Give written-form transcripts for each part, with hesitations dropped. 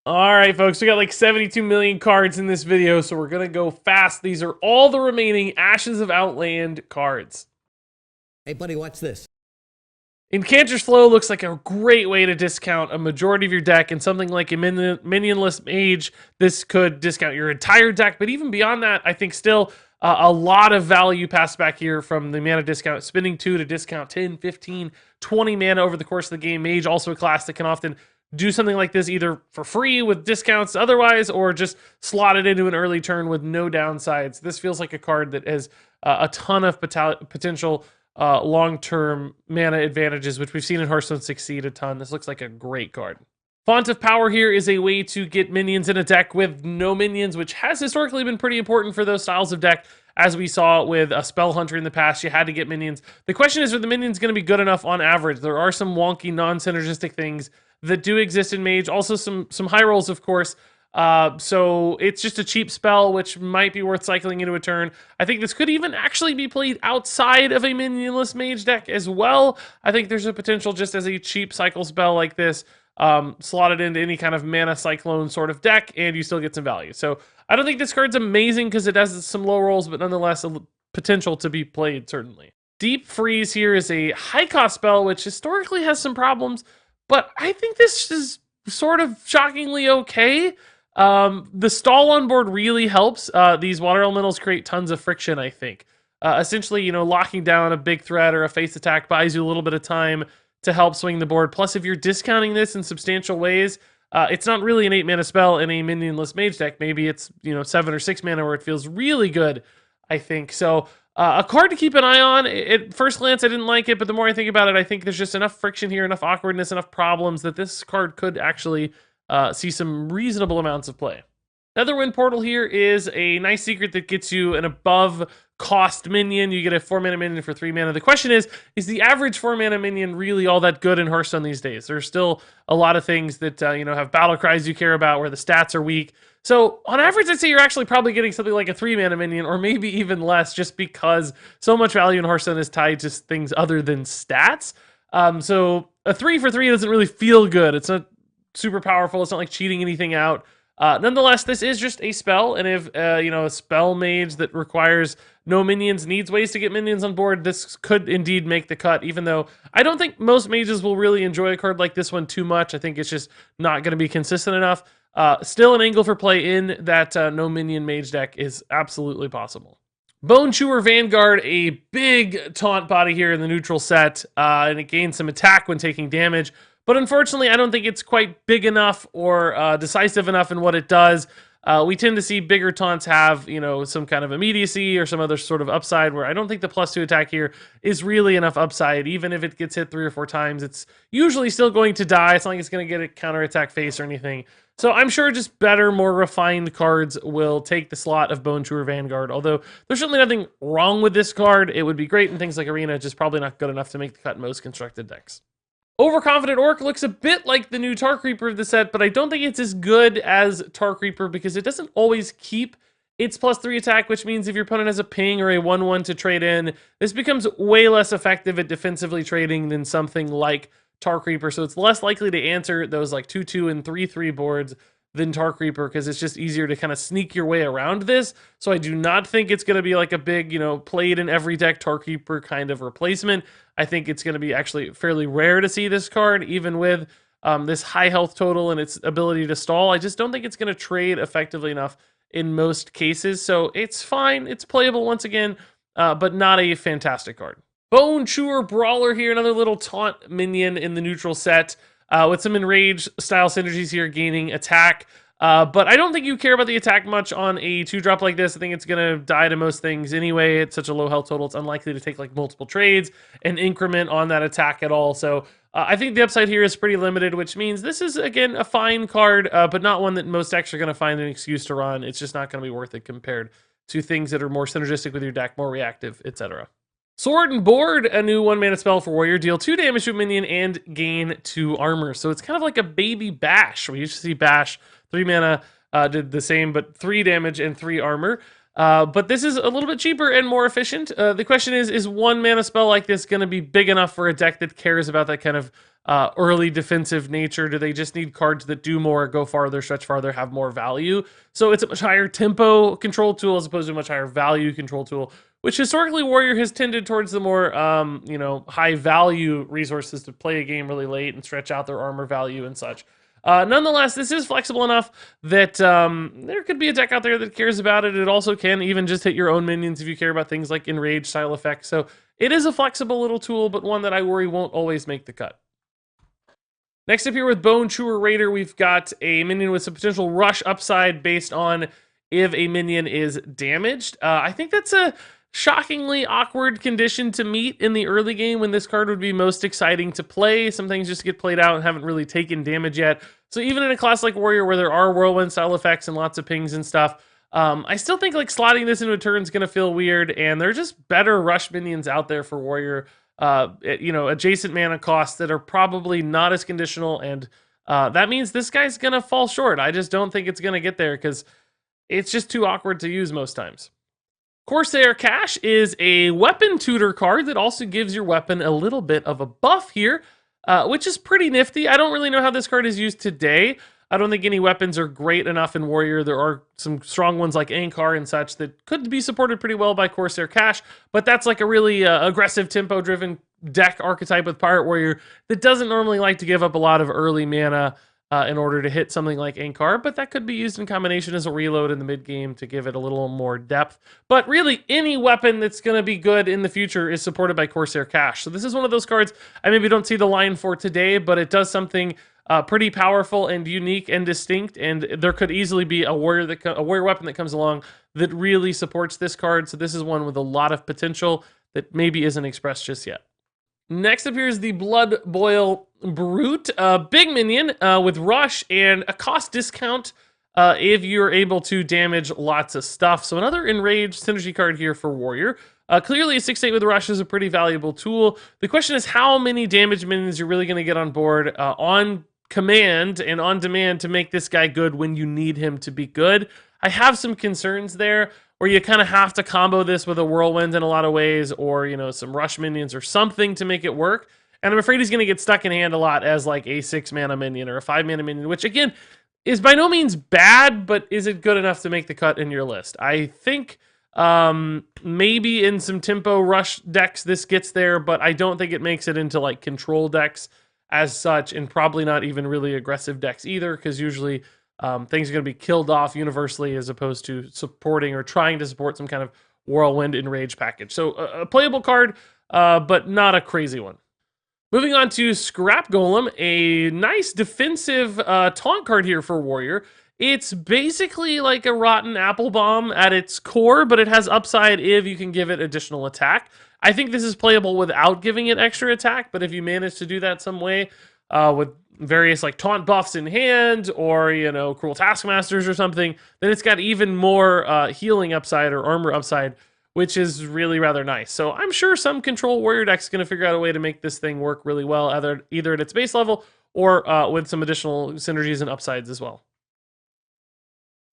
All right, folks, we got like 72 million cards in this video, so we're going to go fast. These are all the remaining Ashes of Outland cards. Hey, buddy, watch this. Incanter's Flow looks like a great way to discount a majority of your deck, and something like a minionless mage, this could discount your entire deck, but even beyond that, I think still a lot of value passed back here from the mana discount. Spending 2 to discount 10, 15, 20 mana over the course of the game. Mage, also a class that can often do something like this either for free with discounts otherwise, or just slot it into an early turn with no downsides. This feels like a card that has a ton of potential long-term mana advantages, which we've seen in Hearthstone succeed a ton. This looks like a great card. Font of Power here is a way to get minions in a deck with no minions, which has historically been pretty important for those styles of deck. As we saw with a Spell Hunter in the past, you had to get minions. The question is, are the minions going to be good enough on average? There are some wonky, non-synergistic things that do exist in Mage. Also some high rolls, of course. So it's just a cheap spell, which might be worth cycling into a turn. I think this could even actually be played outside of a minionless Mage deck as well. I think there's a potential just as a cheap cycle spell like this, slot it into any kind of mana cyclone sort of deck, and you still get some value. So I don't think this card's amazing because it has some low rolls, but nonetheless a potential to be played, certainly. Deep Freeze here is a high cost spell, which historically has some problems, but I think this is sort of shockingly okay. The stall on board really helps. These water elementals create tons of friction, I think. Essentially, locking down a big threat or a face attack buys you a little bit of time to help swing the board. Plus, if you're discounting this in substantial ways, it's not really an 8 mana spell in a minionless mage deck. Maybe it's 7 or 6 mana where it feels really good, I think. So a card to keep an eye on. At first glance, I didn't like it, but the more I think about it, I think there's just enough friction here, enough awkwardness, enough problems that this card could actually see some reasonable amounts of play. Netherwind Portal here is a nice secret that gets you an above cost minion. You get a 4 mana minion for 3 mana. The question is the average 4 mana minion really all that good in Hearthstone these days? There's still a lot of things that have battle cries you care about where the stats are weak. So on average, I'd say you're actually probably getting something like a 3 mana minion, or maybe even less, just because so much value in Hearthstone is tied to things other than stats. So a 3 for 3 doesn't really feel good. It's not super powerful. It's not like cheating anything out. Nonetheless, this is just a spell, and if a spell mage that requires no minions needs ways to get minions on board, this could indeed make the cut, even though I don't think most mages will really enjoy a card like this one too much. I think it's just not going to be consistent enough. Still an angle for play in that no minion mage deck is absolutely possible. Bone Chewer Vanguard, a big taunt body here in the neutral set, and it gains some attack when taking damage. But unfortunately, I don't think it's quite big enough or decisive enough in what it does. We tend to see bigger taunts have, some kind of immediacy or some other sort of upside, where I don't think the +2 attack here is really enough upside. Even if it gets hit 3 or 4 times, it's usually still going to die. It's not like it's going to get a counterattack face or anything. So I'm sure just better, more refined cards will take the slot of Bone Chewer Vanguard. Although there's certainly nothing wrong with this card. It would be great in things like Arena, just probably not good enough to make the cut in most constructed decks. Overconfident Orc looks a bit like the new Tar Creeper of the set, but I don't think it's as good as Tar Creeper because it doesn't always keep its +3 attack, which means if your opponent has a ping or a 1/1 to trade in, this becomes way less effective at defensively trading than something like Tar Creeper. So it's less likely to answer those like 2/2 and 3/3 boards than Tar Creeper because it's just easier to kind of sneak your way around this. So I do not think it's going to be like a big, played in every deck Tar Creeper kind of replacement. I think it's going to be actually fairly rare to see this card, even with this high health total and its ability to stall. I just don't think it's going to trade effectively enough in most cases. So it's fine. It's playable once again, but not a fantastic card. Bone Chewer Brawler here, another little taunt minion in the neutral set. With some Enrage style synergies here, gaining attack. But I don't think you care about the attack much on a 2-drop like this. I think it's going to die to most things anyway. It's such a low health total. It's unlikely to take like multiple trades and increment on that attack at all. So I think the upside here is pretty limited, which means this is, again, a fine card, but not one that most decks are going to find an excuse to run. It's just not going to be worth it compared to things that are more synergistic with your deck, more reactive, etc. Sword and Board, a new 1 mana spell for Warrior. Deal 2 damage to a minion and gain 2 armor. So it's kind of like a baby Bash. We used to see Bash, 3 mana, did the same, but 3 damage and 3 armor. But this is a little bit cheaper and more efficient. The question is one mana spell like this going to be big enough for a deck that cares about that kind of early defensive nature? Do they just need cards that do more, go farther, stretch farther, have more value? So it's a much higher tempo control tool as opposed to a much higher value control tool, which historically Warrior has tended towards the more, high value resources to play a game really late and stretch out their armor value and such. Nonetheless, this is flexible enough that there could be a deck out there that cares about it. It also can even just hit your own minions if you care about things like enrage style effects. So it is a flexible little tool, but one that I worry won't always make the cut. Next up here with Bone Chewer Raider, we've got a minion with some potential rush upside based on if a minion is damaged. I think that's a shockingly awkward condition to meet in the early game when this card would be most exciting to play. Some things just get played out and haven't really taken damage yet. So even in a class like Warrior where there are whirlwind style effects and lots of pings and stuff, I still think like slotting this into a turn is going to feel weird, and there's just better rush minions out there for Warrior. Adjacent mana costs that are probably not as conditional, and that means this guy's going to fall short. I just don't think it's going to get there because it's just too awkward to use most times. Corsair Cache is a weapon tutor card that also gives your weapon a little bit of a buff here, which is pretty nifty. I don't really know how this card is used today. I don't think any weapons are great enough in Warrior. There are some strong ones like Ankar and such that could be supported pretty well by Corsair Cache, but that's like a really aggressive tempo-driven deck archetype with Pirate Warrior that doesn't normally like to give up a lot of early mana in order to hit something like Ankar, but that could be used in combination as a reload in the mid-game to give it a little more depth. But really, any weapon that's going to be good in the future is supported by Corsair Cache. So this is one of those cards I maybe don't see the line for today, but it does something pretty powerful and unique and distinct, and there could easily be a warrior weapon that comes along that really supports this card. So this is one with a lot of potential that maybe isn't expressed just yet. Next up here is the Blood Boil Brute, big minion with rush and a cost discount if you're able to damage lots of stuff. So another enraged synergy card here for Warrior. Clearly a 6/8 with rush is a pretty valuable tool. The question is how many damage minions you're really going to get on board on command and on demand to make this guy good when you need him to be good. I have some concerns there where you kind of have to combo this with a whirlwind in a lot of ways, or some rush minions or something to make it work. And I'm afraid he's going to get stuck in hand a lot as like a 6 mana minion or a 5 mana minion, which again is by no means bad, but is it good enough to make the cut in your list? I think maybe in some tempo rush decks this gets there, but I don't think it makes it into like control decks as such, and probably not even really aggressive decks either, because usually things are going to be killed off universally as opposed to supporting or trying to support some kind of whirlwind enrage package. So a playable card, but not a crazy one. Moving on to Scrap Golem, a nice defensive taunt card here for Warrior. It's basically like a rotten apple bomb at its core, but it has upside if you can give it additional attack. I think this is playable without giving it extra attack, but if you manage to do that some way with various like taunt buffs in hand, or Cruel Taskmasters or something, then it's got even more healing upside or armor upside, which is really rather nice. So I'm sure some control Warrior deck's going to figure out a way to make this thing work really well, either at its base level or with some additional synergies and upsides as well.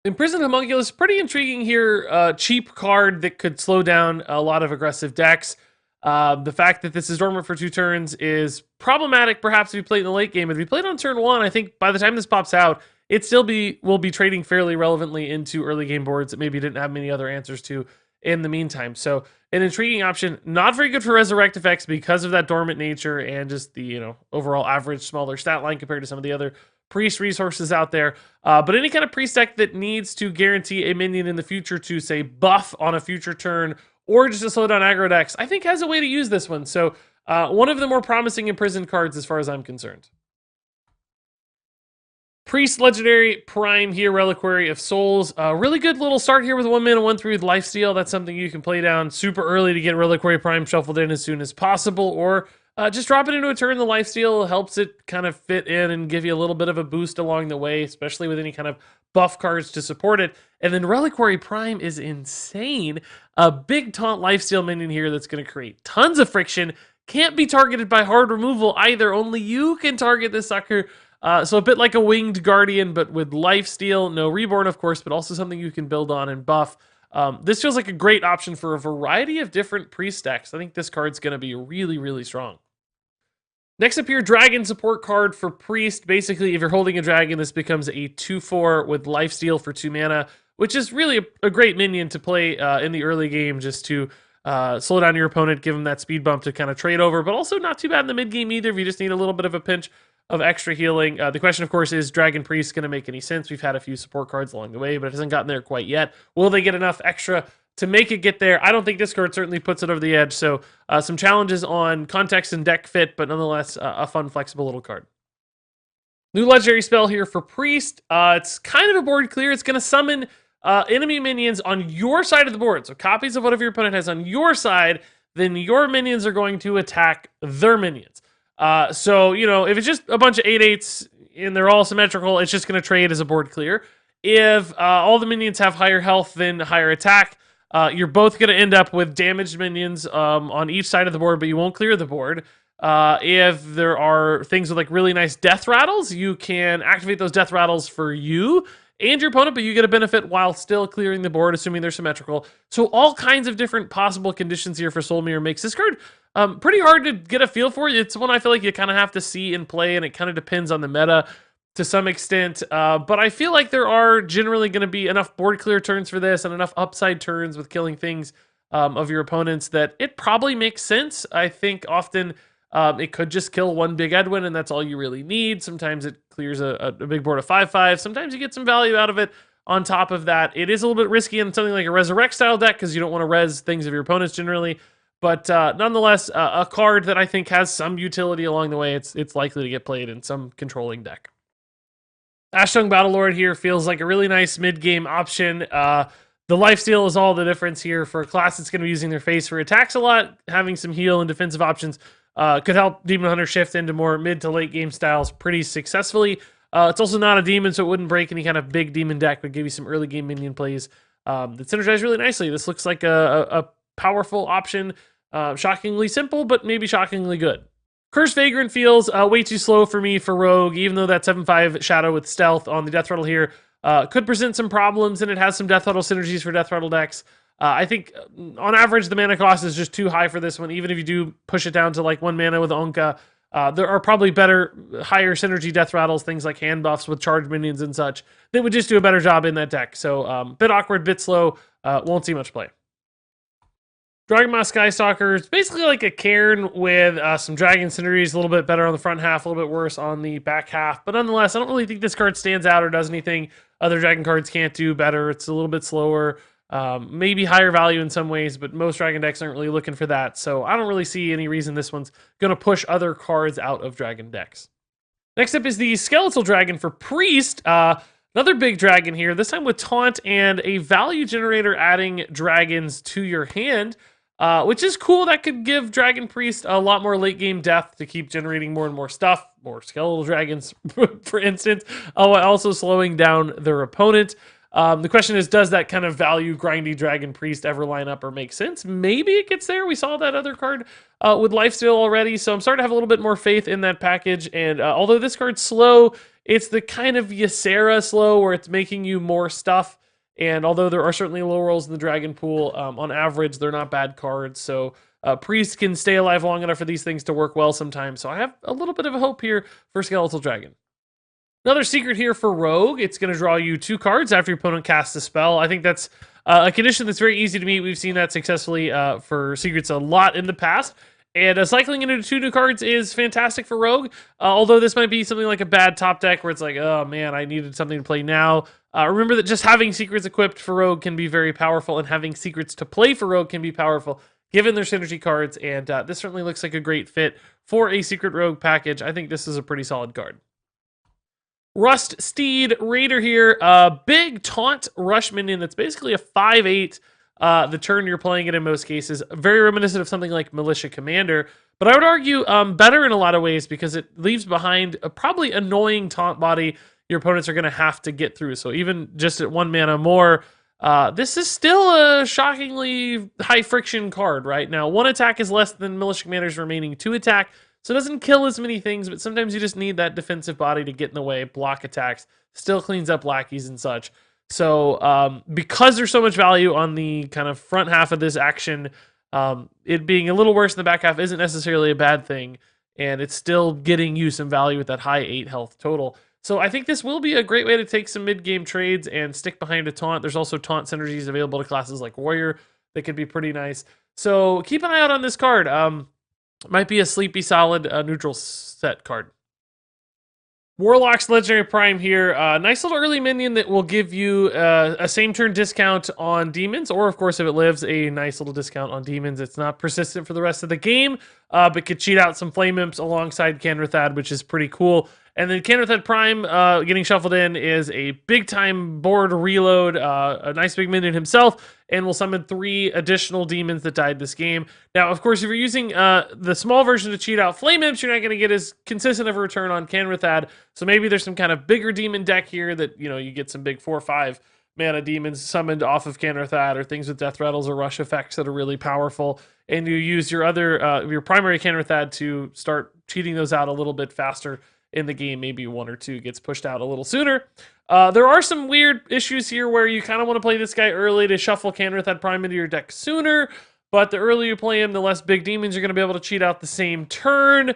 Imprisoned Homunculus, pretty intriguing here. Cheap card that could slow down a lot of aggressive decks. The fact that this is dormant for 2 turns is problematic, perhaps if you play it in the late game. If you played on turn 1, I think by the time this pops out, it still will be trading fairly relevantly into early game boards that maybe didn't have many other answers to in the meantime. So an intriguing option, not very good for resurrect effects because of that dormant nature and just the overall average smaller stat line compared to some of the other priest resources out there. But any kind of priest deck that needs to guarantee a minion in the future to say buff on a future turn, or just to slow down aggro decks, I think has a way to use this one. So one of the more promising imprisoned cards as far as I'm concerned. Priest Legendary Prime here, Reliquary of Souls. Really good little start here with 1 mana, 1/3 with Lifesteal. That's something you can play down super early to get Reliquary Prime shuffled in as soon as possible, or just drop it into a turn. The lifesteal helps it kind of fit in and give you a little bit of a boost along the way, especially with any kind of buff cards to support it. And then Reliquary Prime is insane. A big taunt lifesteal minion here that's going to create tons of friction. Can't be targeted by hard removal either. Only you can target this sucker. So a bit like a Winged Guardian, but with lifesteal. No reborn, of course, but also something you can build on and buff. This feels like a great option for a variety of different priest decks. I think this card's going to be really, really strong. Next up here, Dragon support card for Priest. Basically, if you're holding a dragon, this becomes a 2/4 with lifesteal for 2 mana, which is really a great minion to play in the early game just to slow down your opponent, give them that speed bump to kind of trade over, but also not too bad in the mid game either if you just need a little bit of a pinch of extra healing. The question, of course, is Dragon Priest going to make any sense? We've had a few support cards along the way, but it hasn't gotten there quite yet. Will they get enough extra to make it get there? I don't think this card certainly puts it over the edge. So some challenges on context and deck fit, but nonetheless a fun, flexible little card. New legendary spell here for Priest. It's kind of a board clear. It's going to summon enemy minions on your side of the board. So copies of whatever your opponent has on your side, then your minions are going to attack their minions. So, if it's just a bunch of 8/8s and they're all symmetrical, it's just going to trade as a board clear. If all the minions have higher health than higher attack, you're both going to end up with damaged minions on each side of the board, but you won't clear the board. If there are things with like really nice death rattles, you can activate those death rattles for you and your opponent, but you get a benefit while still clearing the board, assuming they're symmetrical. So all kinds of different possible conditions here for Soul Mirror makes this card pretty hard to get a feel for. It's one I feel like you kind of have to see and play, and it kind of depends on the meta to some extent. But I feel like there are generally going to be enough board clear turns for this and enough upside turns with killing things of your opponents that it probably makes sense. I think often it could just kill one big Edwin, and that's all you really need. Sometimes it clears a big board of 5/5. Sometimes you get some value out of it. On top of that, it is a little bit risky in something like a Resurrect style deck because you don't want to res things of your opponents generally. But nonetheless, a card that I think has some utility along the way. It's likely to get played in some controlling deck. Ashes of Battlelord here feels like a really nice mid-game option. The lifesteal is all the difference here. For a class that's going to be using their face for attacks a lot, having some heal and defensive options could help Demon Hunter shift into more mid to late game styles pretty successfully. It's also not a demon, so it wouldn't break any kind of big demon deck, but give you some early game minion plays that synergize really nicely. This looks like a powerful option. Shockingly simple, but maybe shockingly good. Cursed Vagrant feels way too slow for me for Rogue, even though that 7/5 Shadow with Stealth on the Death Rattle here could present some problems, and it has some Death Rattle synergies for Death Rattle decks. I think on average, the mana cost is just too high for this one. Even if you do push it down to like 1 mana with Onka, there are probably better, higher synergy Death Rattles, things like hand buffs with charged minions and such, that would just do a better job in that deck. So bit awkward, bit slow, won't see much play. Dragonmaw Skystalker is basically like a Cairn with some Dragon synergies, a little bit better on the front half, a little bit worse on the back half. But nonetheless, I don't really think this card stands out or does anything other Dragon cards can't do better. It's a little bit slower, maybe higher value in some ways, but most Dragon decks aren't really looking for that. So I don't really see any reason this one's going to push other cards out of Dragon decks. Next up is the Skeletal Dragon for Priest. Another big dragon here, this time with Taunt and a value generator adding dragons to your hand. Which is cool. That could give Dragon Priest a lot more late game depth to keep generating more and more stuff, more skeletal dragons, for instance, while also slowing down their opponent. The question is, does that kind of value grindy Dragon Priest ever line up or make sense? Maybe it gets there. We saw that other card with Lifesteal already, so I'm starting to have a little bit more faith in that package. And although this card's slow, it's the kind of Ysera slow where it's making you more stuff. And although there are certainly low rolls in the Dragon pool, on average, they're not bad cards. So Priest can stay alive long enough for these things to work well sometimes. So I have a little bit of a hope here for Skeletal Dragon. Another secret here for Rogue. It's going to draw you 2 cards after your opponent casts a spell. I think that's a condition that's very easy to meet. We've seen that successfully for secrets a lot in the past. And cycling into 2 new cards is fantastic for Rogue, although this might be something like a bad top deck where it's like, oh man, I needed something to play now. Remember that just having secrets equipped for Rogue can be very powerful, and having secrets to play for Rogue can be powerful, given their synergy cards, and this certainly looks like a great fit for a Secret Rogue package. I think this is a pretty solid card. Rust Steed Raider here, big taunt rush minion that's basically a 5/8 the turn you're playing it in most cases. Very reminiscent of something like Militia Commander, but I would argue better in a lot of ways because it leaves behind a probably annoying taunt body your opponents are going to have to get through. So even just at 1 mana more, this is still a shockingly high friction card right now. 1 attack is less than Militia Commander's remaining 2 attack, so it doesn't kill as many things, but sometimes you just need that defensive body to get in the way, block attacks, still cleans up lackeys and such. So because there's so much value on the kind of front half of this action, it being a little worse in the back half isn't necessarily a bad thing, and it's still getting you some value with that high 8 health total. So I think this will be a great way to take some mid-game trades and stick behind a taunt. There's also taunt synergies available to classes like Warrior that could be pretty nice. So keep an eye out on this card. Might be a sleepy, solid neutral set card. Warlock's Legendary Prime here. Nice little early minion that will give you a same turn discount on demons, or of course, if it lives, a nice little discount on demons. It's not persistent for the rest of the game, but could cheat out some Flame Imps alongside Canrathad, which is pretty cool. And then Canrathad Prime getting shuffled in is a big time board reload, a nice big minion himself, and will summon 3 additional demons that died this game. Now, of course, if you're using the small version to cheat out Flame Imps, you're not going to get as consistent of a return on Canrathad. So maybe there's some kind of bigger demon deck here that, you get some big 4-5 mana demons summoned off of Canrathad, or things with death rattles or rush effects that are really powerful, and you use your your primary Canrathad to start cheating those out a little bit faster in the game. Maybe 1 or 2 gets pushed out a little sooner. There are some weird issues here where you kind of want to play this guy early to shuffle Canrathad Prime into your deck sooner, but the earlier you play him, the less big demons you're going to be able to cheat out the same turn.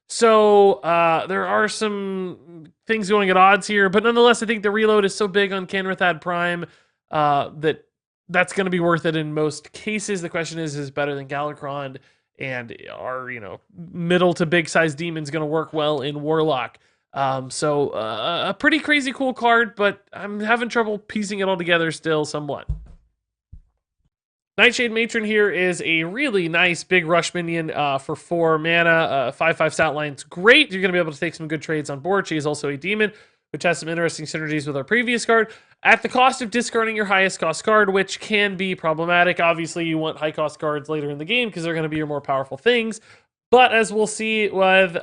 So there are some things going at odds here, but nonetheless, I think the reload is so big on Canrathad Prime that's going to be worth it in most cases. The question is it better than Galakrond? And are, middle to big size demons going to work well in Warlock? So a pretty crazy cool card, but I'm having trouble piecing it all together still somewhat. Nightshade Matron here is a really nice big rush minion for 4 mana, 5/5 stat line's great. You're going to be able to take some good trades on board. She is also a demon, which has some interesting synergies with our previous card, at the cost of discarding your highest cost card, which can be problematic. Obviously, you want high cost cards later in the game because they're going to be your more powerful things. But as we'll see with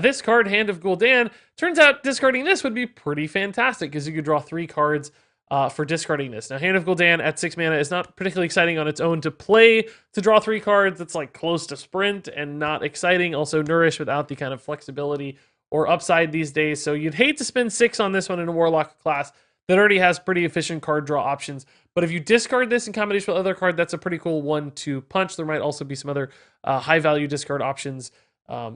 this card, Hand of Gul'dan, turns out discarding this would be pretty fantastic because you could draw 3 cards for discarding this. Now, Hand of Gul'dan at 6 mana is not particularly exciting on its own to play. To draw 3 cards, it's like close to Sprint and not exciting. Also, Nourish without the kind of flexibility or upside these days. So you'd hate to spend 6 on this one in a Warlock class that already has pretty efficient card draw options. But if you discard this in combination with other card, that's a pretty cool 1-2 punch. There might also be some other high value discard options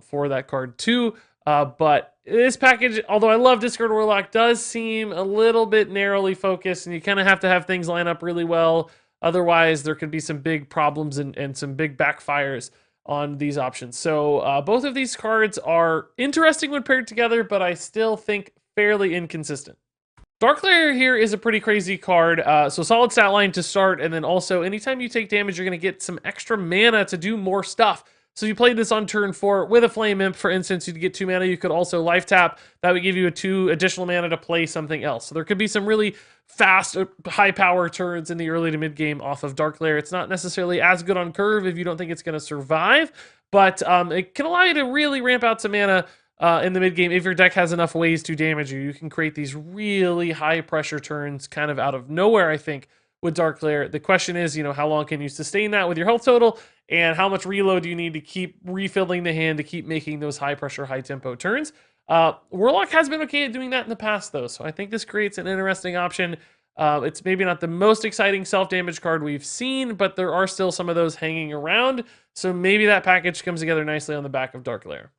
for that card too. But this package, although I love Discard Warlock, does seem a little bit narrowly focused, and you kind of have to have things line up really well. Otherwise, there could be some big problems and some big backfires on these options. So both of these cards are interesting when paired together, but I still think fairly inconsistent. Dark Lair here is a pretty crazy card. So solid stat line to start, and then also anytime you take damage, you're going to get some extra mana to do more stuff. So you played this on turn 4 with a Flame Imp, for instance, you'd get 2 mana. You could also life tap. That would give you 2 additional mana to play something else. So there could be some really fast, high power turns in the early to mid game off of Dark Lair. It's not necessarily as good on curve if you don't think it's going to survive, but it can allow you to really ramp out some mana in the mid game. If your deck has enough ways to damage you, you can create these really high pressure turns kind of out of nowhere, I think, with Dark Lair. The question is, how long can you sustain that with your health total, and how much reload do you need to keep refilling the hand to keep making those high pressure, high tempo turns? Warlock has been okay at doing that in the past, though, so I think this creates an interesting option. It's maybe not the most exciting self-damage card we've seen, but there are still some of those hanging around, so maybe that package comes together nicely on the back of Dark Lair.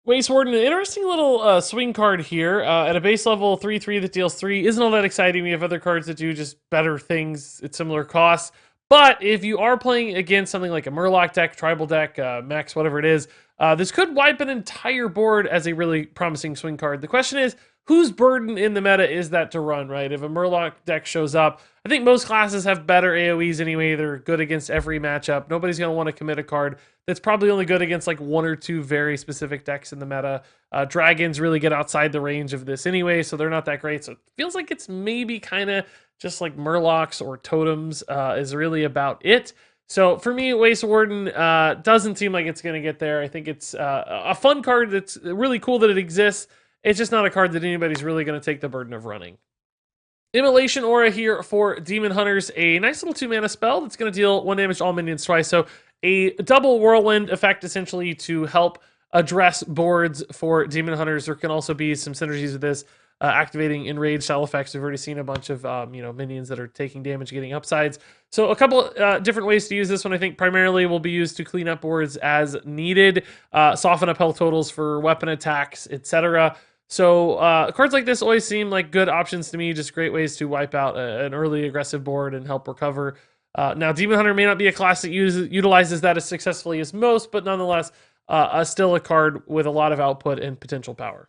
Waste Warden, an interesting little swing card here. At a base level 3/3 that deals 3 isn't all that exciting. We have other cards that do just better things at similar costs. But if you are playing against something like a Murloc deck, Tribal deck, Max, whatever it is, this could wipe an entire board as a really promising swing card. The question is, whose burden in the meta is that to run, right? If a Murloc deck shows up, I think most classes have better AoEs anyway. They're good against every matchup. Nobody's going to want to commit a card that's probably only good against like 1 or 2 very specific decks in the meta. Dragons really get outside the range of this anyway, so they're not that great. So it feels like it's maybe kind of just like Murlocs or Totems is really about it. So for me, Waste Warden doesn't seem like it's going to get there. I think it's a fun card that's really cool that it exists. It's just not a card that anybody's really going to take the burden of running. Immolation Aura here for Demon Hunters, a nice little 2-mana spell that's going to deal 1 damage to all minions twice. So a double Whirlwind effect essentially to help address boards for Demon Hunters. There can also be some synergies with this activating enraged style effects. We've already seen a bunch of minions that are taking damage, getting upsides. So a couple different ways to use this one. I think primarily will be used to clean up boards as needed, soften up health totals for weapon attacks, etc. So cards like this always seem like good options to me, just great ways to wipe out an early aggressive board and help recover. Now, Demon Hunter may not be a class that utilizes that as successfully as most, but nonetheless, still a card with a lot of output and potential power.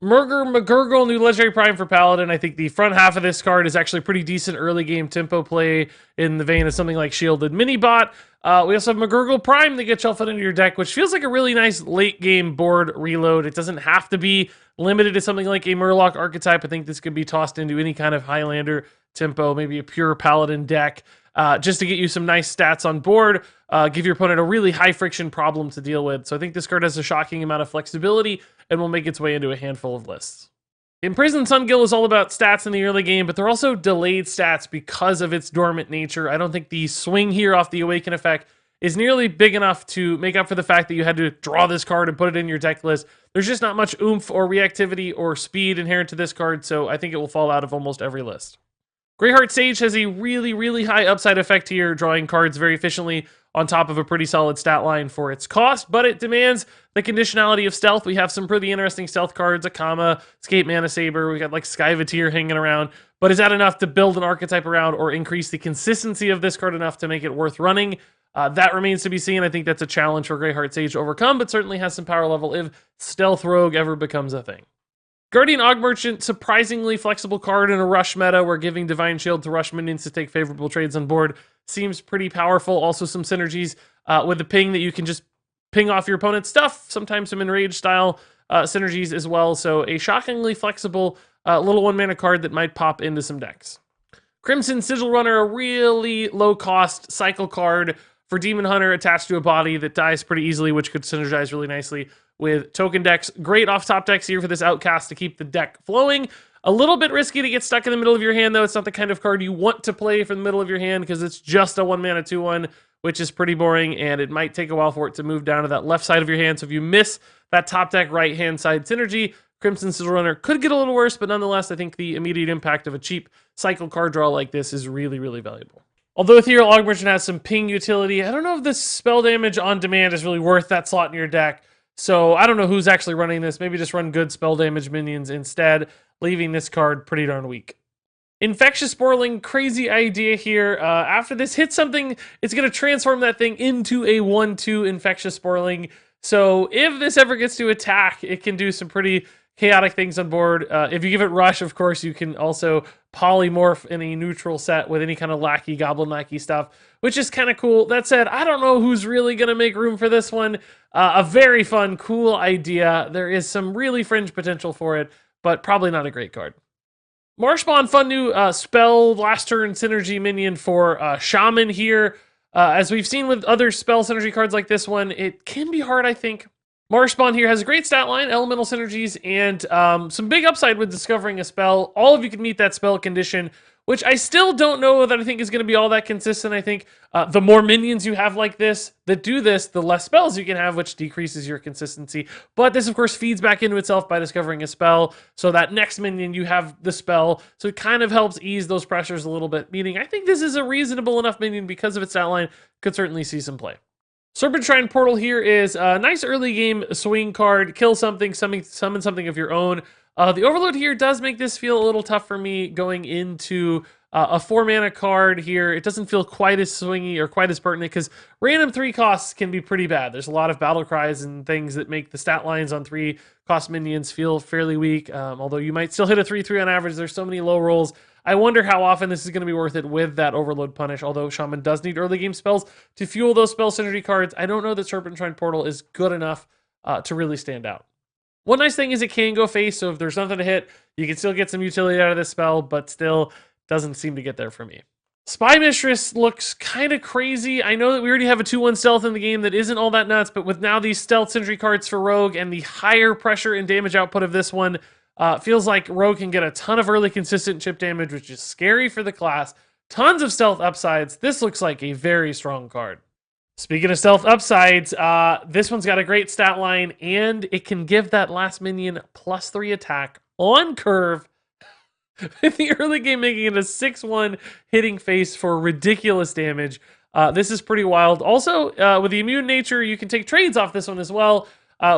McGurgle, new Legendary Prime for Paladin. I think the front half of this card is actually pretty decent early game tempo play in the vein of something like Shielded Minibot. We also have McGurgle Prime that gets shuffled into your deck, which feels like a really nice late game board reload. It doesn't have to be limited to something like a Murloc archetype. I think this could be tossed into any kind of Highlander tempo, maybe a pure Paladin deck, just to get you some nice stats on board, give your opponent a really high friction problem to deal with. So I think this card has a shocking amount of flexibility and will make its way into a handful of lists. Imprisoned Sungill is all about stats in the early game, but they're also delayed stats because of its dormant nature. I don't think the swing here off the Awaken effect is nearly big enough to make up for the fact that you had to draw this card and put it in your deck list. There's just not much oomph or reactivity or speed inherent to this card, so I think it will fall out of almost every list. Greyheart Sage has a really, really high upside effect here, drawing cards very efficiently on top of a pretty solid stat line for its cost, but it demands the conditionality of stealth. We have some pretty interesting stealth cards, Akama, Escape Mana Saber, we got like Skyvateer hanging around, but is that enough to build an archetype around or increase the consistency of this card enough to make it worth running? That remains to be seen. I think that's a challenge for Greyheart Sage to overcome, but certainly has some power level if Stealth Rogue ever becomes a thing. Guardian Og Merchant, surprisingly flexible card in a rush meta where giving Divine Shield to rush minions to take favorable trades on board seems pretty powerful. Also some synergies with the ping that you can just ping off your opponent's stuff, sometimes some enraged style synergies as well. So a shockingly flexible little 1-mana card that might pop into some decks. Crimson Sigil Runner, a really low cost cycle card for Demon Hunter attached to a body that dies pretty easily, which could synergize really nicely with token decks. Great off-top decks here for this Outcast to keep the deck flowing. A little bit risky to get stuck in the middle of your hand, though. It's not the kind of card you want to play from the middle of your hand because it's just a 1-mana 2/1, which is pretty boring, and it might take a while for it to move down to that left side of your hand. So if you miss that top deck right-hand side synergy, Crimson Sigil Runner could get a little worse, but nonetheless, I think the immediate impact of a cheap cycle card draw like this is really, really valuable. Although Ethereal Og Merchant has some ping utility, I don't know if this spell damage on demand is really worth that slot in your deck. So I don't know who's actually running this. Maybe just run good spell damage minions instead, leaving this card pretty darn weak. Infectious Sporling, crazy idea here. After this hits something, it's going to transform that thing into a 1/2 Infectious Sporling. So if this ever gets to attack, it can do some pretty chaotic things on board. If you give it Rush, of course, you can also polymorph in a neutral set with any kind of lackey, goblin lackey stuff, which is kind of cool. That said, I don't know who's really going to make room for this one. A very fun, cool idea. There is some really fringe potential for it, but probably not a great card. Marshbon, fun new spell last turn synergy minion for Shaman here. As we've seen with other spell synergy cards like this one, it can be hard, I think. Marshbon here has a great stat line, elemental synergies, and some big upside with discovering a spell. All of you can meet that spell condition, which I still don't know that I think is going to be all that consistent. I think the more minions you have like this that do this, the less spells you can have, which decreases your consistency. But this, of course, feeds back into itself by discovering a spell. So that next minion, you have the spell. So it kind of helps ease those pressures a little bit, meaning I think this is a reasonable enough minion because of its stat line, could certainly see some play. Serpent Shrine Portal here is a nice early game swing card. Kill something, summon something of your own. The Overload here does make this feel a little tough for me going into a 4-mana card here. It doesn't feel quite as swingy or quite as pertinent because random 3 costs can be pretty bad. There's a lot of battle cries and things that make the stat lines on 3 cost minions feel fairly weak. Although you might still hit a 3/3 on average. There's so many low rolls. I wonder how often this is going to be worth it with that Overload punish, although Shaman does need early game spells to fuel those spell synergy cards. I don't know that Serpent Shrine Portal is good enough to really stand out. One nice thing is it can go face, so if there's nothing to hit, you can still get some utility out of this spell, but still doesn't seem to get there for me. Spy Mistress looks kind of crazy. I know that we already have a 2/1 stealth in the game that isn't all that nuts, but with now these stealth synergy cards for Rogue and the higher pressure and damage output of this one, feels like Rogue can get a ton of early consistent chip damage, which is scary for the class. Tons of stealth upsides. This looks like a very strong card. Speaking of stealth upsides, this one's got a great stat line, and it can give that last minion +3 attack on curve in the early game, making it a 6-1 hitting face for ridiculous damage. This is pretty wild. Also, with the immune nature, you can take trades off this one as well,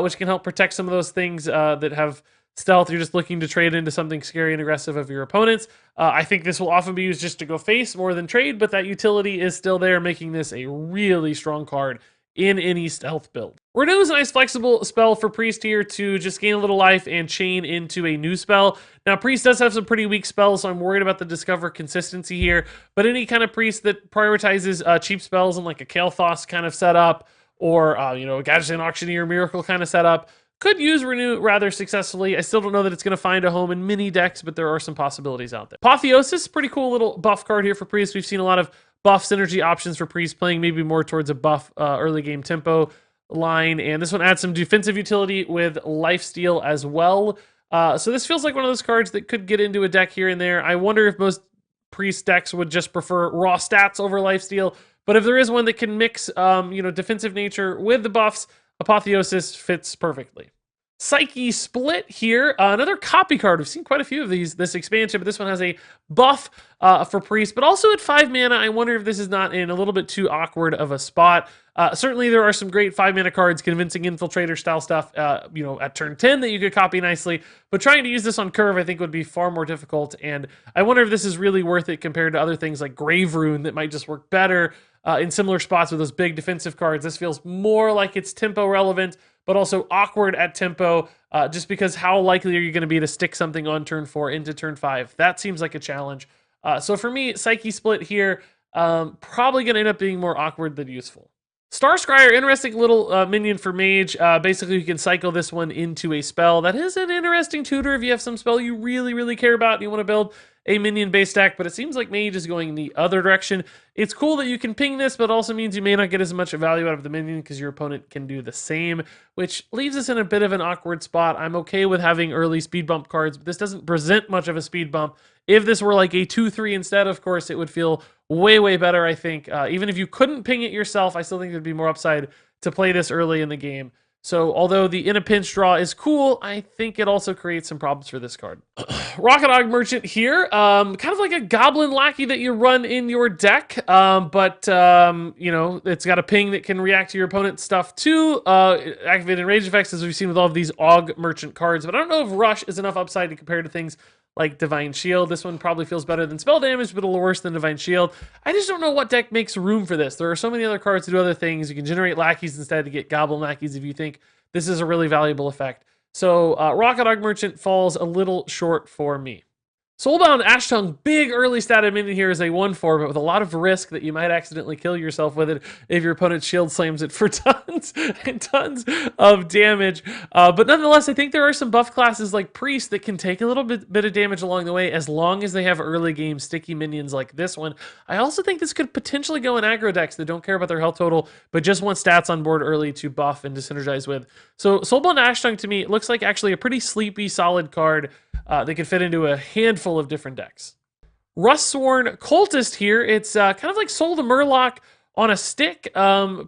which can help protect some of those things that have stealth. You're just looking to trade into something scary and aggressive of your opponents. I think this will often be used just to go face more than trade, but that utility is still there, making this a really strong card in any stealth build. Renew is a nice flexible spell for Priest here to just gain a little life and chain into a new spell. Now, Priest does have some pretty weak spells, so I'm worried about the Discover consistency here, but any kind of Priest that prioritizes cheap spells in like a Kael'thas kind of setup, or a Gadgetzan Auctioneer Miracle kind of setup, could use Renew rather successfully. I still don't know that it's going to find a home in mini decks, but there are some possibilities out there. Apotheosis, pretty cool little buff card here for Priest. We've seen a lot of buff synergy options for Priest, playing maybe more towards a buff early game tempo line, and this one adds some defensive utility with lifesteal as well. So this feels like one of those cards that could get into a deck here and there. I wonder if most Priest decks would just prefer raw stats over lifesteal, but if there is one that can mix defensive nature with the buffs, Apotheosis fits perfectly. Psyche Split here, another copy card. We've seen quite a few of these this expansion, but this one has a buff for Priest, but also at 5 mana. I wonder if this is not in a little bit too awkward of a spot. Certainly there are some great 5 mana cards, Convincing Infiltrator style stuff, at turn 10 that you could copy nicely, but trying to use this on curve I think would be far more difficult, and I wonder if this is really worth it compared to other things like Grave Rune that might just work better in similar spots with those big defensive cards. This feels more like it's tempo relevant, but also awkward at tempo, just because how likely are you going to be to stick something on turn 4 into turn 5? That seems like a challenge. So for me, Psyche Split here, probably going to end up being more awkward than useful. Star Scryer, interesting little minion for Mage. Basically, you can cycle this one into a spell. That is an interesting tutor if you have some spell you really, really care about and you want to build a minion-based deck, but it seems like Mage is going the other direction. It's cool that you can ping this, but also means you may not get as much value out of the minion because your opponent can do the same, which leaves us in a bit of an awkward spot. I'm okay with having early speed bump cards, but this doesn't present much of a speed bump. If this were like a 2-3 instead, of course, it would feel way, way better, I think. Even if you couldn't ping it yourself, I still think there'd be more upside to play this early in the game. So although the in a pinch draw is cool, I think it also creates some problems for this card. Rocket Dog Merchant here, kind of like a Goblin Lackey that you run in your deck, but it's got a ping that can react to your opponent's stuff too. Activated range effects, as we've seen with all of these Og Merchant cards, but I don't know if Rush is enough upside to compare to things like Divine Shield. This one probably feels better than spell damage, but a little worse than Divine Shield. I just don't know what deck makes room for this. There are so many other cards to do other things. You can generate lackeys instead to get Goblin Lackeys if you think this is a really valuable effect. So Rocket Dog Merchant falls a little short for me. Soulbound Ashtongue, big early stat minion here is a 1/4, but with a lot of risk that you might accidentally kill yourself with it if your opponent shield slams it for tons and tons of damage. But nonetheless, I think there are some buff classes like Priest that can take a little bit of damage along the way as long as they have early game sticky minions like this one. I also think this could potentially go in aggro decks that don't care about their health total, but just want stats on board early to buff and to synergize with. So Soulbound Ashtongue to me, it looks like actually a pretty sleepy, solid card that could fit into a handful of different decks. Rustsworn Cultist here. It's kind of like Soul the Murloc on a stick.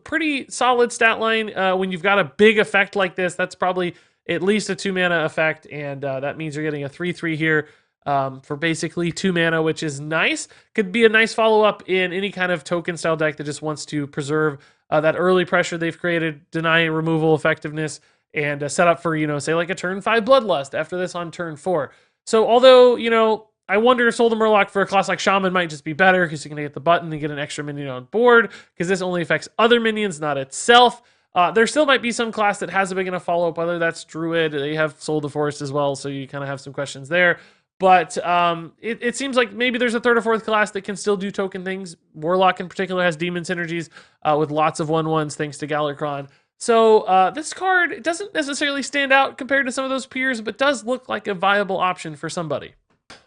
Pretty solid stat line. When you've got a big effect like this, that's probably at least a 2 mana effect, and that means you're getting a 3/3 here for basically 2 mana, which is nice. Could be a nice follow-up in any kind of token style deck that just wants to preserve that early pressure they've created, deny removal effectiveness, and set up for, say like a turn 5 Bloodlust after this on turn 4. So although, I wonder if Soul the Murloc for a class like Shaman might just be better because you can hit the button and get an extra minion on board, because this only affects other minions, not itself. There still might be some class that has a big enough follow-up, whether that's Druid. They have Soul the Forest as well, so you kind of have some questions there. But it seems like maybe there's a third or fourth class that can still do token things. Warlock in particular has demon synergies with lots of 1/1s thanks to Galakron. So this card doesn't necessarily stand out compared to some of those peers, but does look like a viable option for somebody.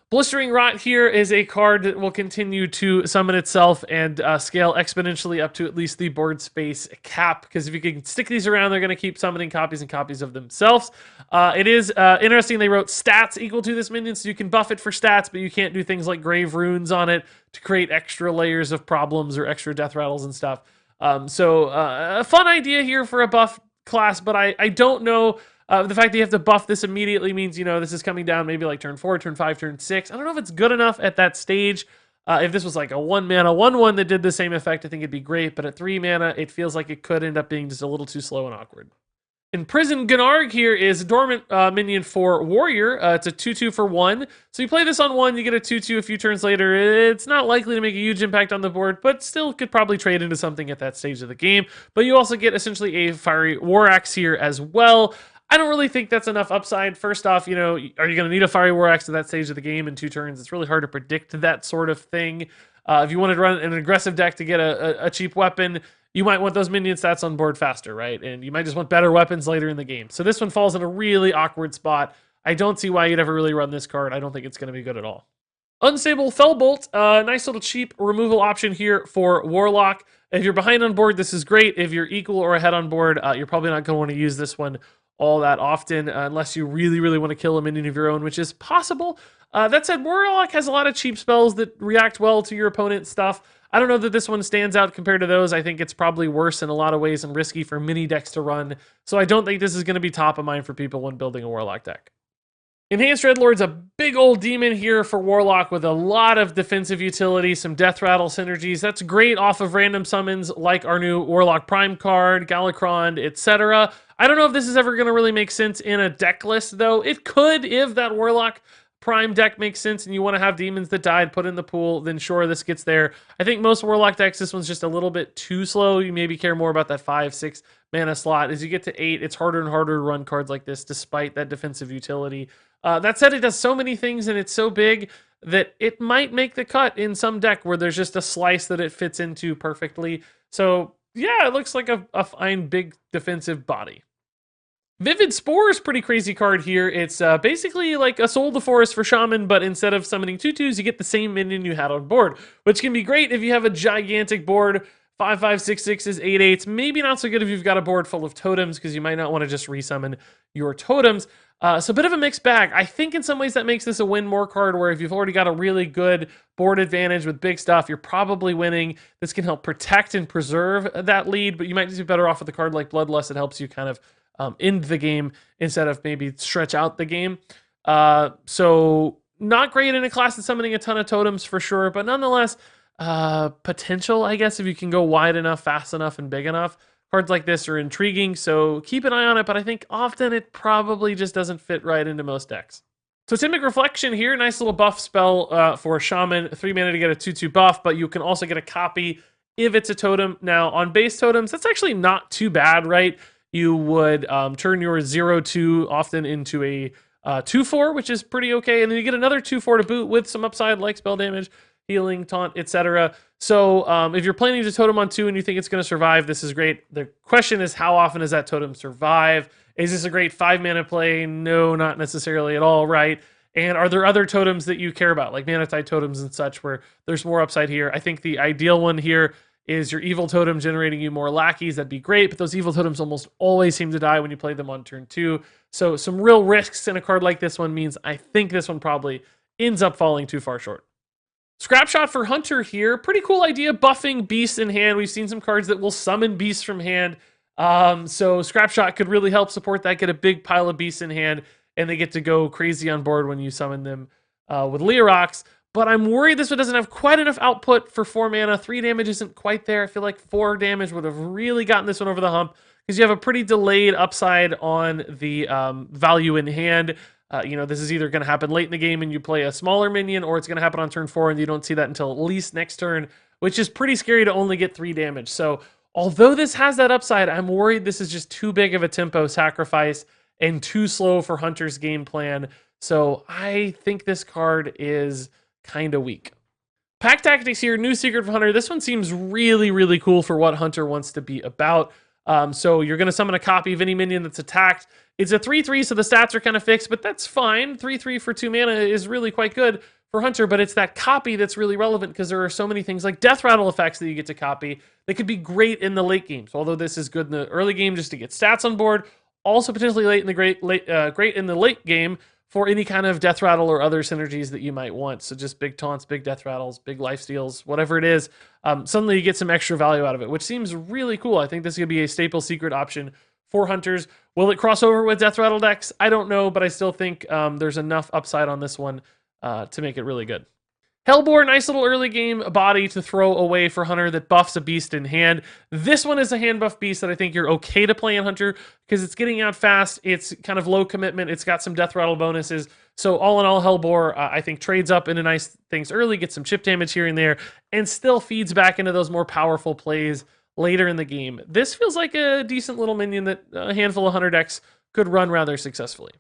Blistering Rot here is a card that will continue to summon itself and scale exponentially up to at least the board space cap, because if you can stick these around, they're going to keep summoning copies and copies of themselves. It is interesting they wrote stats equal to this minion, so you can buff it for stats, but you can't do things like Grave Runes on it to create extra layers of problems or extra death rattles and stuff. So a fun idea here for a buff class, but I don't know The fact that you have to buff this immediately means, this is coming down maybe like turn 4, turn 5, turn 6. I don't know if it's good enough at that stage. If this was like a 1 mana 1/1 that did the same effect, I think it'd be great. But at 3 mana, it feels like it could end up being just a little too slow and awkward. Imprisoned Gunarg here is a dormant minion for Warrior. It's a 2/2 for 1. So you play this on 1, you get a 2/2 a few turns later. It's not likely to make a huge impact on the board, but still could probably trade into something at that stage of the game. But you also get essentially a Fiery War Axe here as well. I don't really think that's enough upside. First off, are you going to need a Fiery War Axe at that stage of the game in 2 turns? It's really hard to predict that sort of thing. If you wanted to run an aggressive deck to get a cheap weapon, you might want those minion stats on board faster, right? And you might just want better weapons later in the game. So this one falls in a really awkward spot. I don't see why you'd ever really run this card. I don't think it's going to be good at all. Unstable Fellbolt, nice little cheap removal option here for Warlock. If you're behind on board, this is great. If you're equal or ahead on board, you're probably not going to want to use this one all that often, unless you really, really want to kill a minion of your own, which is possible. That said, Warlock has a lot of cheap spells that react well to your opponent's stuff. I don't know that this one stands out compared to those. I think it's probably worse in a lot of ways and risky for mini decks to run. So I don't think this is going to be top of mind for people when building a Warlock deck. Enhanced Dreadlord's a big old demon here for Warlock with a lot of defensive utility, some Death Rattle synergies. That's great off of random summons like our new Warlock Prime card, Galakron, etc. I don't know if this is ever going to really make sense in a deck list, though. It could if that Warlock Prime deck makes sense and you want to have demons that died put in the pool, then sure, this gets there. I think most Warlock decks, this one's just a little bit too slow. You maybe care more about that 5, 6 mana slot. As you get to 8, it's harder and harder to run cards like this despite that defensive utility. That said, it does so many things and it's so big that it might make the cut in some deck where there's just a slice that it fits into perfectly. So yeah, it looks like a fine big defensive body. Vivid Spore is pretty crazy card here. It's basically like a Soul the Forest for Shaman, but instead of summoning 2/2s, you get the same minion you had on board, which can be great if you have a gigantic board, 5/5, 6/6s, 8/8s. Maybe not so good if you've got a board full of totems, because you might not want to just resummon your totems. So a bit of a mixed bag. I think in some ways that makes this a win more card, where if you've already got a really good board advantage with big stuff, you're probably winning. This can help protect and preserve that lead, but you might just be better off with a card like Bloodlust that helps you kind of end the game instead of maybe stretch out the game. So not great in a class that's summoning a ton of totems for sure, but nonetheless, potential, I guess, if you can go wide enough, fast enough, and big enough. Cards like this are intriguing, so keep an eye on it, but I think often it probably just doesn't fit right into most decks. Totemic Reflection here, nice little buff spell for Shaman, 3 mana to get a 2/2 buff, but you can also get a copy if it's a totem. Now, on base totems, that's actually not too bad, right? You would turn your 0/2 often into a 2/4, which is pretty okay, and then you get another 2/4 to boot with some upside like spell damage, healing, taunt, etc. So if you're planning to totem on 2 and you think it's going to survive, this is great. The question is, how often does that totem survive? Is this a great 5 mana play? No, not necessarily at all, right? And are there other totems that you care about, like mana tide totems and such, where there's more upside here? I think the ideal one here is your evil totem generating you more lackeys. That'd be great, but those evil totems almost always seem to die when you play them on turn 2. So some real risks in a card like this one means I think this one probably ends up falling too far short. Scrapshot for Hunter here. Pretty cool idea, buffing beasts in hand. We've seen some cards that will summon beasts from hand. So Scrapshot could really help support that, get a big pile of beasts in hand, and they get to go crazy on board when you summon them with Leerox. But I'm worried this one doesn't have quite enough output for 4 mana. 3 damage isn't quite there. I feel like 4 damage would have really gotten this one over the hump, because you have a pretty delayed upside on the value in hand. This is either going to happen late in the game and you play a smaller minion, or it's going to happen on turn 4 and you don't see that until at least next turn, which is pretty scary to only get 3 damage. So although this has that upside, I'm worried this is just too big of a tempo sacrifice and too slow for Hunter's game plan. So I think this card is kind of weak. Pack Tactics here, new secret for Hunter. This one seems really, really cool for what Hunter wants to be about. So you're going to summon a copy of any minion that's attacked. It's a 3/3, so the stats are kind of fixed, but that's fine. 3/3 for 2 mana is really quite good for Hunter, but it's that copy that's really relevant, because there are so many things like Death Rattle effects that you get to copy that could be great in the late game. So although this is good in the early game just to get stats on board, also potentially great in the late game for any kind of Death Rattle or other synergies that you might want. So just big taunts, big Death Rattles, big lifesteals, whatever it is. Suddenly you get some extra value out of it, which seems really cool. I think this is going to be a staple secret option for hunters. Will it cross over with Death Rattle decks? I don't know, but I still think there's enough upside on this one to make it really good. Hellbore, nice little early game body to throw away for Hunter that buffs a beast in hand. This one is a hand buff beast that I think you're okay to play in Hunter because it's getting out fast. It's kind of low commitment. It's got some death rattle bonuses. So all in all, Hellbore, I think trades up into nice things early, gets some chip damage here and there, and still feeds back into those more powerful plays later in the game. This feels like a decent little minion that a handful of Hunter decks could run rather successfully.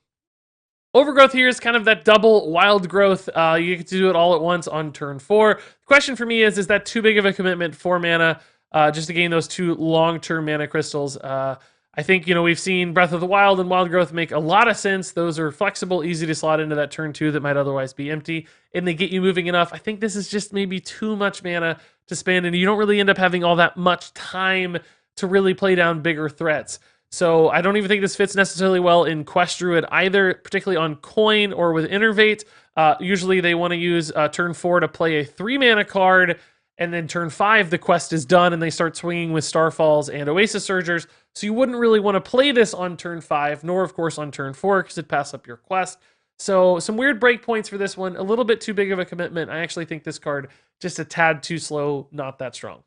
Overgrowth here is kind of that double wild growth. You get to do it all at once on turn 4. The question for me is that too big of a commitment for mana just to gain those 2 long-term mana crystals? I think, we've seen Breath of the Wild and Wild Growth make a lot of sense. Those are flexible, easy to slot into that turn 2 that might otherwise be empty, and they get you moving enough. I think this is just maybe too much mana to spend, and you don't really end up having all that much time to really play down bigger threats. So I don't even think this fits necessarily well in Quest Druid either, particularly on Coin or with Innervate. Usually they want to use turn 4 to play a 3 mana card, and then turn 5 the quest is done and they start swinging with Starfalls and Oasis Surgers. So you wouldn't really want to play this on turn 5, nor of course on turn 4 because it'd pass up your quest. So some weird breakpoints for this one, a little bit too big of a commitment. I actually think this card just a tad too slow, not that strong.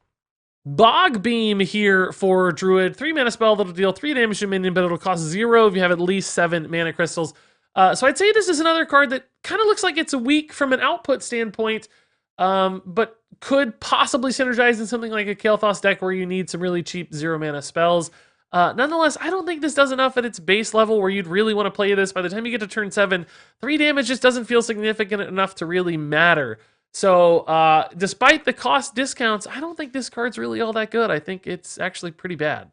Bog Beam here for Druid. 3 mana spell that'll deal 3 damage to a minion, but it'll cost 0 if you have at least 7 mana crystals. So I'd say this is another card that kind of looks like it's weak from an output standpoint, but could possibly synergize in something like a Kael'thas deck where you need some really cheap 0 mana spells. Nonetheless, I don't think this does enough at its base level where you'd really want to play this. By the time you get to turn 7, 3 damage just doesn't feel significant enough to really matter. So despite the cost discounts, I don't think this card's really all that good. I think it's actually pretty bad.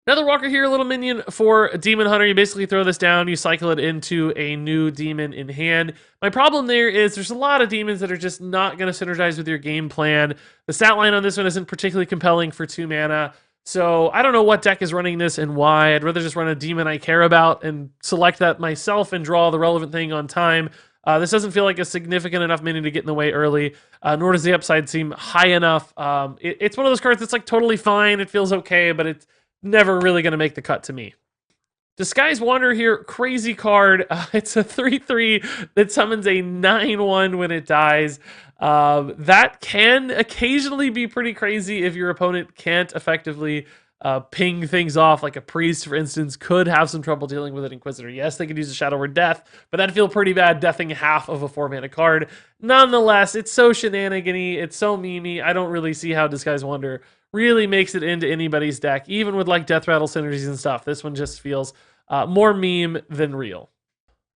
Another walker here, a little minion for a Demon Hunter. You basically throw this down, you cycle it into a new demon in hand. My problem there is there's a lot of demons that are just not going to synergize with your game plan. The stat line on this one isn't particularly compelling for 2 mana. So I don't know what deck is running this and why. I'd rather just run a demon I care about and select that myself and draw the relevant thing on time. This doesn't feel like a significant enough minion to get in the way early, nor does the upside seem high enough. It's one of those cards that's like totally fine. It feels okay, but it's never really going to make the cut to me. Disguise Wanderer here, crazy card. It's a 3/3 that summons a 9/1 when it dies. That can occasionally be pretty crazy if your opponent can't effectively ping things off, like a priest, for instance, could have some trouble dealing with an Inquisitor. Yes, they could use a Shadow Word Death, but that'd feel pretty bad, deathing half of a 4-mana card. Nonetheless, it's so shenanigan-y, it's so memey, I don't really see how Disguise Wanderer really makes it into anybody's deck, even with like Death Rattle synergies and stuff. This one just feels more meme than real.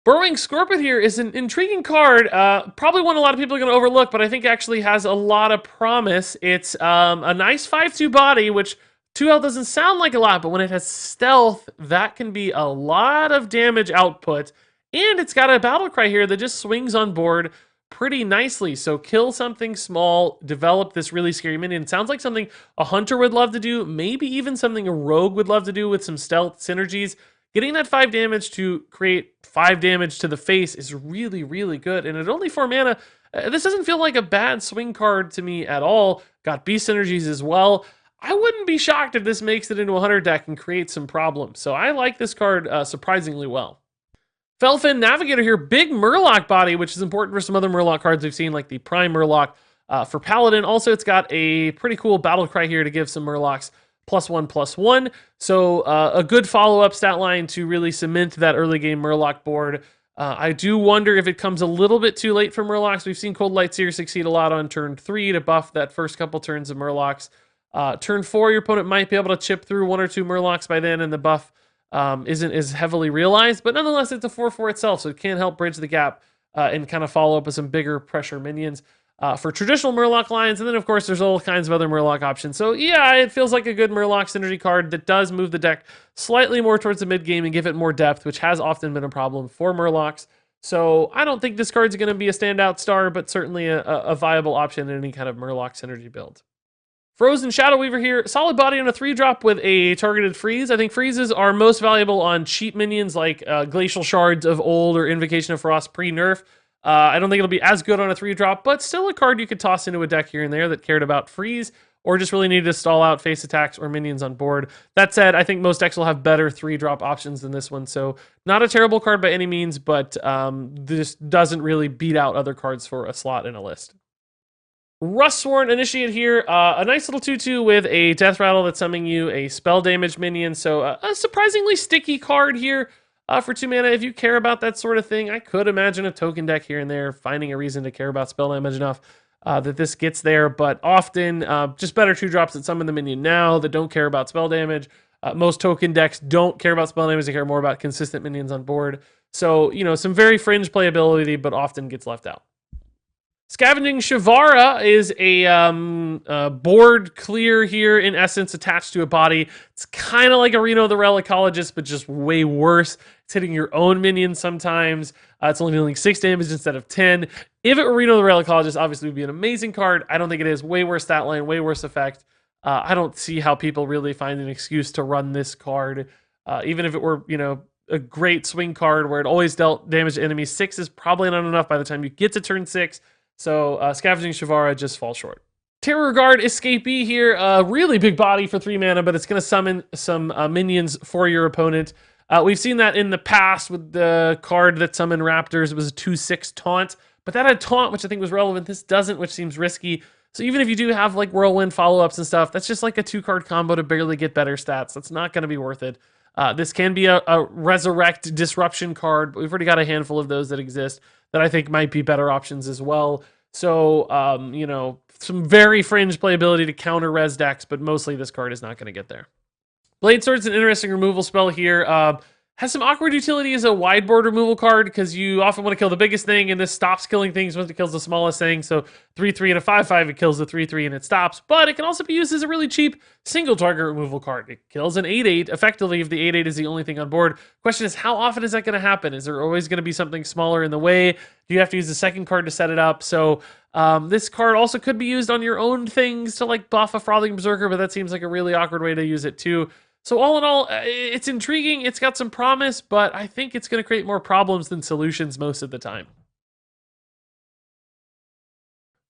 Burrowing Scorpion here is an intriguing card, probably one a lot of people are going to overlook, but I think actually has a lot of promise. It's a nice 5/2 body, which 2 health doesn't sound like a lot, but when it has stealth, that can be a lot of damage output. And it's got a battle cry here that just swings on board pretty nicely. So kill something small, develop this really scary minion. It sounds like something a hunter would love to do, maybe even something a rogue would love to do with some stealth synergies. Getting that 5 damage to create 5 damage to the face is really, really good. And at only 4 mana, this doesn't feel like a bad swing card to me at all. Got beast synergies as well. I wouldn't be shocked if this makes it into a hunter deck and creates some problems. So I like this card surprisingly well. Felfin Navigator here, big Murloc body, which is important for some other Murloc cards we've seen, like the Prime Murloc for Paladin. Also, it's got a pretty cool battle cry here to give some Murlocs +1/+1. So a good follow-up stat line to really cement that early game Murloc board. I do wonder if it comes a little bit too late for Murlocs. We've seen Cold Light Seer succeed a lot on turn 3 to buff that first couple turns of Murlocs. Turn 4, your opponent might be able to chip through 1 or 2 Murlocs by then, and the buff isn't as heavily realized. But nonetheless, it's a 4/4 itself, so it can help bridge the gap and kind of follow up with some bigger pressure minions for traditional Murloc lines. And then, of course, there's all kinds of other Murloc options. So, yeah, it feels like a good Murloc synergy card that does move the deck slightly more towards the mid-game and give it more depth, which has often been a problem for Murlocs. So I don't think this card's going to be a standout star, but certainly a viable option in any kind of Murloc synergy build. Frozen Shadow Weaver here, solid body on a 3-drop with a targeted freeze. I think freezes are most valuable on cheap minions like Glacial Shards of old or Invocation of Frost pre-nerf. I don't think it'll be as good on a 3-drop, but still a card you could toss into a deck here and there that cared about freeze. or just really need to stall out face attacks or minions on board. That said, I think most decks will have better 3-drop options than this one, so not a terrible card by any means, but this doesn't really beat out other cards for a slot in a list. Rustsworn Initiate here, a nice little 2/2 with a Death Rattle that's summoning you a spell damage minion, so a surprisingly sticky card here for 2 mana. If you care about that sort of thing, I could imagine a token deck here and there finding a reason to care about spell damage enough that this gets there, but often just better 2-drops that summon the minion now that don't care about spell damage. Most token decks don't care about spell damage, they care more about consistent minions on board. So, some very fringe playability, but often gets left out. Scavenging Shavara is a board clear here, in essence, attached to a body. It's kind of like Reno the Relicologist, but just way worse. It's hitting your own minions sometimes. It's only dealing 6 damage instead of 10. If it were Reno the Relicologist, obviously it would be an amazing card. I don't think it is. Way worse stat line, way worse effect. I don't see how people really find an excuse to run this card. Even if it were, a great swing card where it always dealt damage to enemies, 6 is probably not enough by the time you get to turn 6. So Scavenging Shavara just falls short. Terror Guard Escapee here, really big body for 3 mana, but it's going to summon some minions for your opponent. We've seen that in the past with the card that summoned Raptors. It was a 2/6 taunt, but that had taunt, which I think was relevant. This doesn't, which seems risky. So even if you do have like Whirlwind follow-ups and stuff, that's just like a 2-card combo to barely get better stats. That's not going to be worth it. This can be a Resurrect Disruption card, but we've already got a handful of those that exist that I think might be better options as well. So, some very fringe playability to counter res decks, but mostly this card is not going to get there. Blade Sword's an interesting removal spell here. Has some awkward utility as a wide board removal card because you often want to kill the biggest thing, and this stops killing things once it kills the smallest thing. So 3/3 and a 5/5, it kills the 3/3 and it stops. But it can also be used as a really cheap single target removal card. It kills an 8/8 effectively if the 8/8 is the only thing on board. Question is, how often is that going to happen? Is there always going to be something smaller in the way? Do you have to use the second card to set it up? So this card also could be used on your own things to like buff a Frothing Berserker, but that seems like a really awkward way to use it too. So all in all, it's intriguing, it's got some promise, but I think it's going to create more problems than solutions most of the time.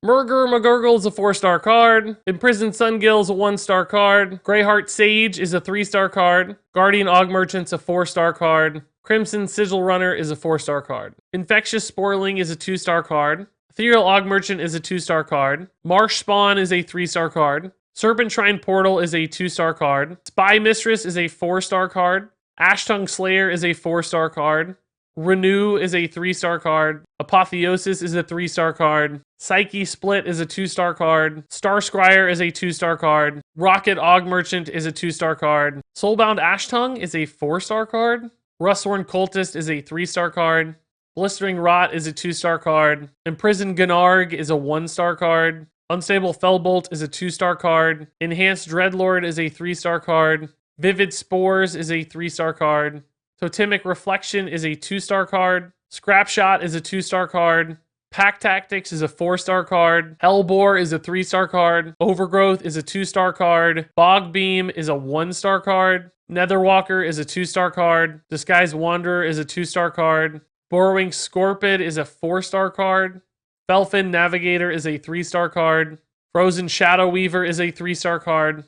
Murgur McGurgle is a 4-star card. Imprisoned Sungill is a 1-star card. Greyheart Sage is a 3-star card. Guardian Augmerchant's a 4-star card. Crimson Sigil Runner is a 4-star card. Infectious Sporling is a 2-star card. Ethereal Augmerchant is a 2-star card. Marsh Spawn is a 3-star card. Serpentshrine Portal is a 2-star card. Spy Mistress is a 4-star card. Ashtongue Slayer is a 4-star card. Renew is a 3-star card. Apotheosis is a 3-star card. Psyche Split is a 2-star card. Star Scryer is a 2-star card. Rocket Augmerchant is a 2-star card. Soulbound Ashtongue is a 4-star card. Rustsworn Cultist is a 3-star card. Blistering Rot is a 2-star card. Imprisoned Gnarg is a 1-star card. Unstable Fellbolt is a 2-star card. Enhanced Dreadlord is a 3-star card. Vivid Spores is a 3-star card. Totemic Reflection is a 2-star card. Scrapshot is a 2-star card. Pack Tactics is a 4-star card. Hellbore is a 3-star card. Overgrowth is a 2-star card. Bogbeam is a 1-star card. Netherwalker is a 2-star card. Disguised Wanderer is a 2-star card. Borrowing Scorpid is a 4-star card. Felfin Navigator is a 3-star card. Frozen Shadow Weaver is a 3-star card.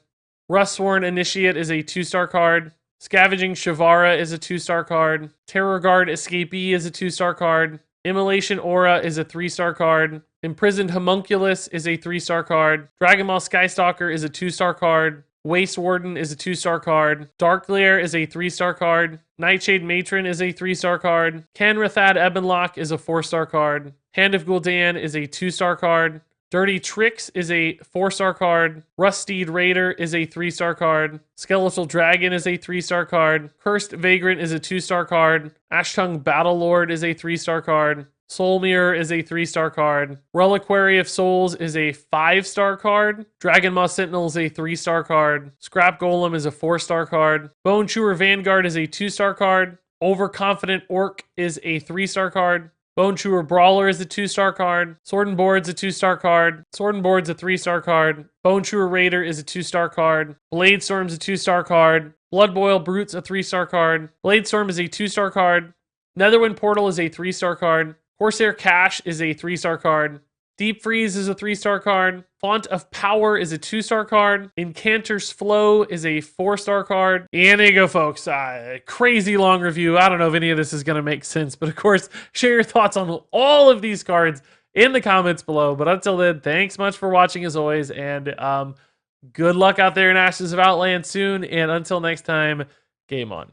Rustsworn Initiate is a 2-star card. Scavenging Shavara is a 2-star card. Terror Guard Escapee is a 2-star card. Immolation Aura is a 3-star card. Imprisoned Homunculus is a 3-star card. Dragonmaw Skystalker is a 2-star card. Waste Warden is a 2-star card. Darkglare is a 3-star card. Nightshade Matron is a 3-star card. Canrathad Ebonlock is a 4-star card. Hand of Gul'dan is a 2-star card. Dirty Tricks is a 4-star card. Ruststeed Raider is a 3-star card. Skeletal Dragon is a 3-star card. Cursed Vagrant is a 2-star card. Ashtongue Battlelord is a 3-star card. Soul Mirror is a 3-star card. Reliquary of Souls is a 5-star card. Dragonmaw Sentinel is a 3-star card. Scrap Golem is a 4-star card. Bone Chewer Vanguard is a 2-star card. Overconfident Orc is a 3-star card. Bone Chewer Brawler is a 2-star card. Sword and Board's a 2-star card. Sword and Board's a 3-star card. Bone Chewer Raider is a 2-star card. Bladestorm's a 2-star card. Bloodboil Brute's a 3-star card. Bladestorm is a 2-star card. Netherwind Portal is a 3-star card. Corsair Cash is a 3-star card. Deep Freeze is a 3-star card. Font of Power is a 2-star card. Incanter's Flow is a 4-star card. And there you go, folks. Crazy long review. I don't know if any of this is going to make sense, but of course, share your thoughts on all of these cards in the comments below. But until then, thanks much for watching as always, and good luck out there in Ashes of Outland soon. And until next time, game on.